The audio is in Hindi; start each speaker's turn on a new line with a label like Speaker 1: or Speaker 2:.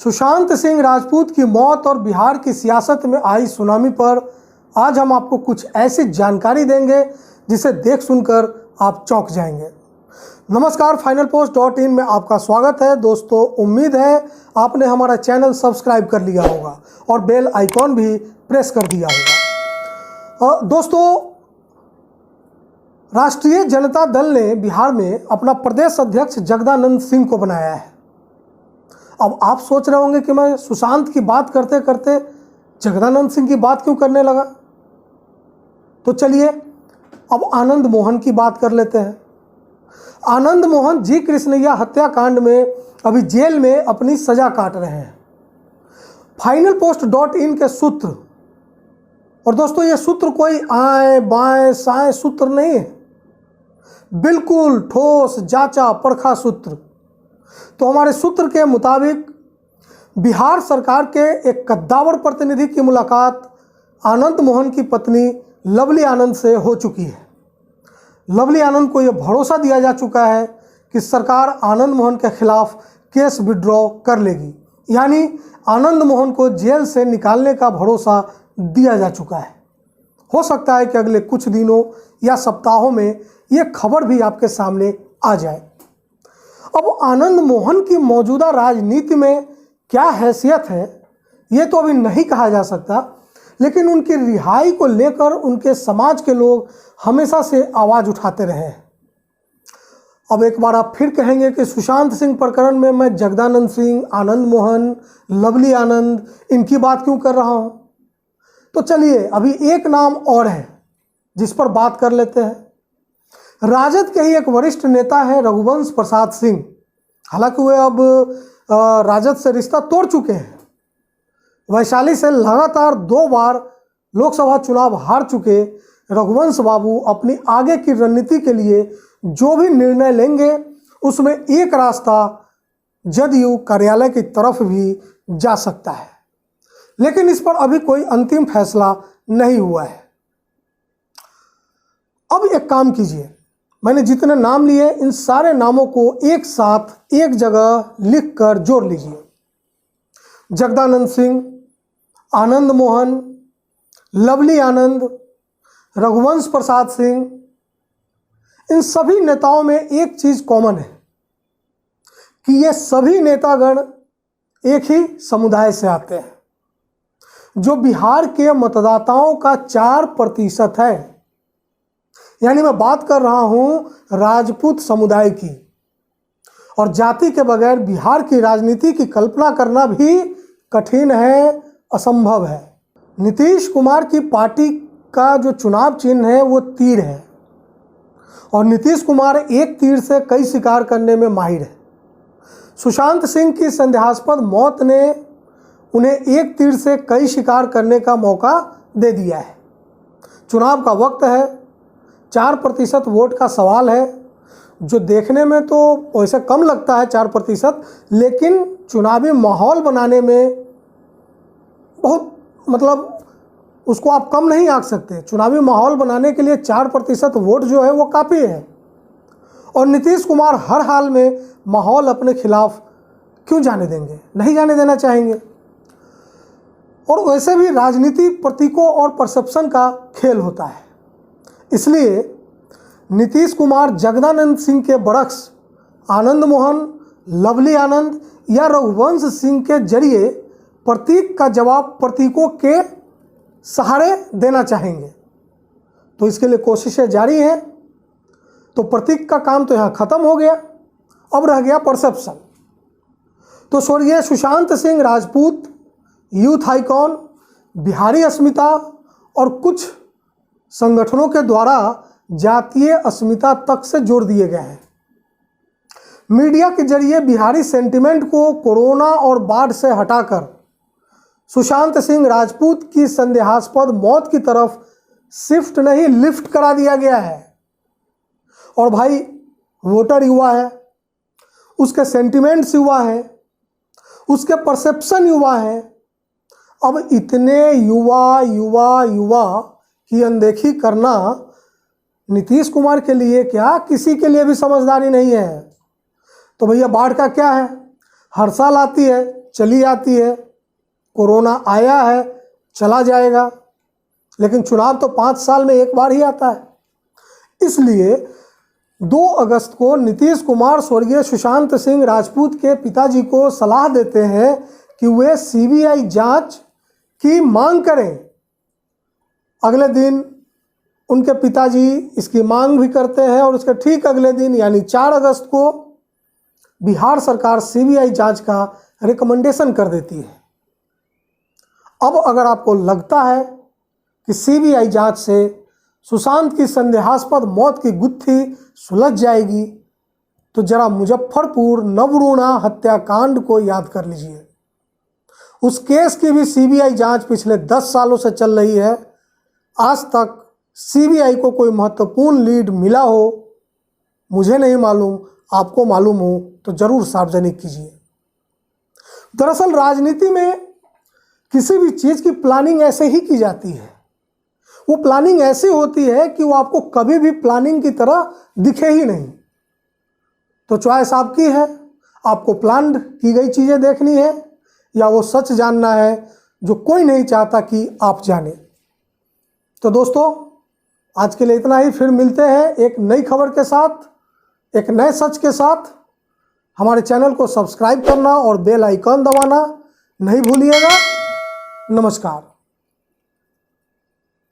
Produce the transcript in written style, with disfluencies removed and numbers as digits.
Speaker 1: सुशांत सिंह राजपूत की मौत और बिहार की सियासत में आई सुनामी पर आज हम आपको कुछ ऐसी जानकारी देंगे जिसे देख सुनकर आप चौंक जाएंगे। नमस्कार, finalpost.in में आपका स्वागत है। दोस्तों, उम्मीद है आपने हमारा चैनल सब्सक्राइब कर लिया होगा और बेल आइकॉन भी प्रेस कर दिया होगा। दोस्तों, राष्ट्रीय जनता दल ने बिहार में अपना प्रदेश अध्यक्ष जगदानंद सिंह को बनाया है। अब आप सोच रहे होंगे कि मैं सुशांत की बात करते करते जगदानंद सिंह की बात क्यों करने लगा। तो चलिए अब आनंद मोहन की बात कर लेते हैं। आनंद मोहन जी कृष्णैया हत्याकांड में अभी जेल में अपनी सजा काट रहे हैं। finalpost.in के सूत्र, और दोस्तों ये सूत्र कोई आए बाएं साएं सूत्र नहीं है, बिल्कुल ठोस जांचा परखा सूत्र। तो हमारे सूत्र के मुताबिक बिहार सरकार के एक कद्दावर प्रतिनिधि की मुलाकात आनंद मोहन की पत्नी लवली आनंद से हो चुकी है। लवली आनंद को यह भरोसा दिया जा चुका है कि सरकार आनंद मोहन के खिलाफ केस विड्रॉ कर लेगी, यानी आनंद मोहन को जेल से निकालने का भरोसा दिया जा चुका है। हो सकता है कि अगले कुछ दिनों या सप्ताहों में ये खबर भी आपके सामने आ जाए। अब आनंद मोहन की मौजूदा राजनीति में क्या हैसियत है ये तो अभी नहीं कहा जा सकता, लेकिन उनकी रिहाई को लेकर उनके समाज के लोग हमेशा से आवाज़ उठाते रहे हैं। अब एक बार आप फिर कहेंगे कि सुशांत सिंह प्रकरण में मैं जगदानंद सिंह, आनंद मोहन, लवली आनंद इनकी बात क्यों कर रहा हूं। तो चलिए अभी एक नाम और है जिस पर बात कर लेते हैं। राजद के ही एक वरिष्ठ नेता है रघुवंश प्रसाद सिंह। हालांकि वे अब राजद से रिश्ता तोड़ चुके हैं। वैशाली से लगातार 2 बार लोकसभा चुनाव हार चुके रघुवंश बाबू अपनी आगे की रणनीति के लिए जो भी निर्णय लेंगे उसमें एक रास्ता जदयू कार्यालय की तरफ भी जा सकता है, लेकिन इस पर अभी कोई अंतिम फैसला नहीं हुआ है। अब एक काम कीजिए, मैंने जितने नाम लिए इन सारे नामों को एक साथ एक जगह लिखकर जोड़ लीजिए। जगदानंद सिंह, आनंद मोहन, लवली आनंद, रघुवंश प्रसाद सिंह, इन सभी नेताओं में एक चीज कॉमन है कि ये सभी नेतागण एक ही समुदाय से आते हैं, जो बिहार के मतदाताओं का 4% है। यानी मैं बात कर रहा हूं राजपूत समुदाय की। और जाति के बगैर बिहार की राजनीति की कल्पना करना भी कठिन है, असंभव है। नीतीश कुमार की पार्टी का जो चुनाव चिन्ह है वो तीर है, और नीतीश कुमार एक तीर से कई शिकार करने में माहिर है। सुशांत सिंह की संदेहास्पद मौत ने उन्हें एक तीर से कई शिकार करने का मौका दे दिया है। चुनाव का वक्त है, 4% वोट का सवाल है, जो देखने में तो वैसे कम लगता है 4%, लेकिन चुनावी माहौल बनाने में बहुत उसको आप कम नहीं आंक सकते। चुनावी माहौल बनाने के लिए 4% वोट जो है वो काफ़ी है। और नीतीश कुमार हर हाल में माहौल अपने खिलाफ क्यों जाने देंगे, नहीं जाने देना चाहेंगे। और वैसे भी राजनीति प्रतीकों और परसेप्शन का खेल होता है, इसलिए नीतीश कुमार जगदानंद सिंह के बरक्स आनंद मोहन, लवली आनंद या रघुवंश सिंह के जरिए प्रतीक का जवाब प्रतीकों के सहारे देना चाहेंगे। तो इसके लिए कोशिशें जारी हैं। तो प्रतीक का काम तो यहाँ ख़त्म हो गया, अब रह गया परसेप्शन। तो स्वर्गीय सुशांत सिंह राजपूत यूथ आइकॉन, बिहारी अस्मिता और कुछ संगठनों के द्वारा जातीय अस्मिता तक से जोड़ दिए गए हैं। मीडिया के जरिए बिहारी सेंटिमेंट को कोरोना और बाढ़ से हटाकर सुशांत सिंह राजपूत की संदेहास्पद मौत की तरफ शिफ्ट नहीं लिफ्ट करा दिया गया है। और भाई, वोटर युवा है, उसके सेंटिमेंट्स युवा है, उसके परसेप्शन युवा है। अब इतने युवा युवा युवा की अनदेखी करना नीतीश कुमार के लिए क्या, किसी के लिए भी समझदारी नहीं है। तो भैया, बाढ़ का क्या है, हर साल आती है, चली आती है, कोरोना आया है, चला जाएगा, लेकिन चुनाव तो 5 साल में एक बार ही आता है। इसलिए 2 अगस्त को नीतीश कुमार स्वर्गीय सुशांत सिंह राजपूत के पिताजी को सलाह देते हैं कि वे सीबीआई जांच की मांग करें। अगले दिन उनके पिताजी इसकी मांग भी करते हैं और उसके ठीक अगले दिन यानी 4 अगस्त को बिहार सरकार सीबीआई जांच का रिकमेंडेशन कर देती है। अब अगर आपको लगता है कि सीबीआई जांच से सुशांत की संदेहास्पद मौत की गुत्थी सुलझ जाएगी, तो जरा मुजफ्फरपुर नवरूणा हत्याकांड को याद कर लीजिए। उस केस की भी सीबीआई जांच पिछले 10 सालों से चल रही है। आज तक सीबीआई को कोई महत्वपूर्ण लीड मिला हो, मुझे नहीं मालूम, आपको मालूम हो तो जरूर सार्वजनिक कीजिए। दरअसल राजनीति में किसी भी चीज़ की प्लानिंग ऐसे ही की जाती है। वो प्लानिंग ऐसी होती है कि वो आपको कभी भी प्लानिंग की तरह दिखे ही नहीं। तो चॉइस आपकी है, आपको प्लान की गई चीज़ें देखनी है या वो सच जानना है जो कोई नहीं चाहता कि आप जाने। तो दोस्तों, आज के लिए इतना ही। फिर मिलते हैं एक नई खबर के साथ, एक नए सच के साथ। हमारे चैनल को सब्सक्राइब करना और बेल आइकन दबाना नहीं भूलिएगा। नमस्कार।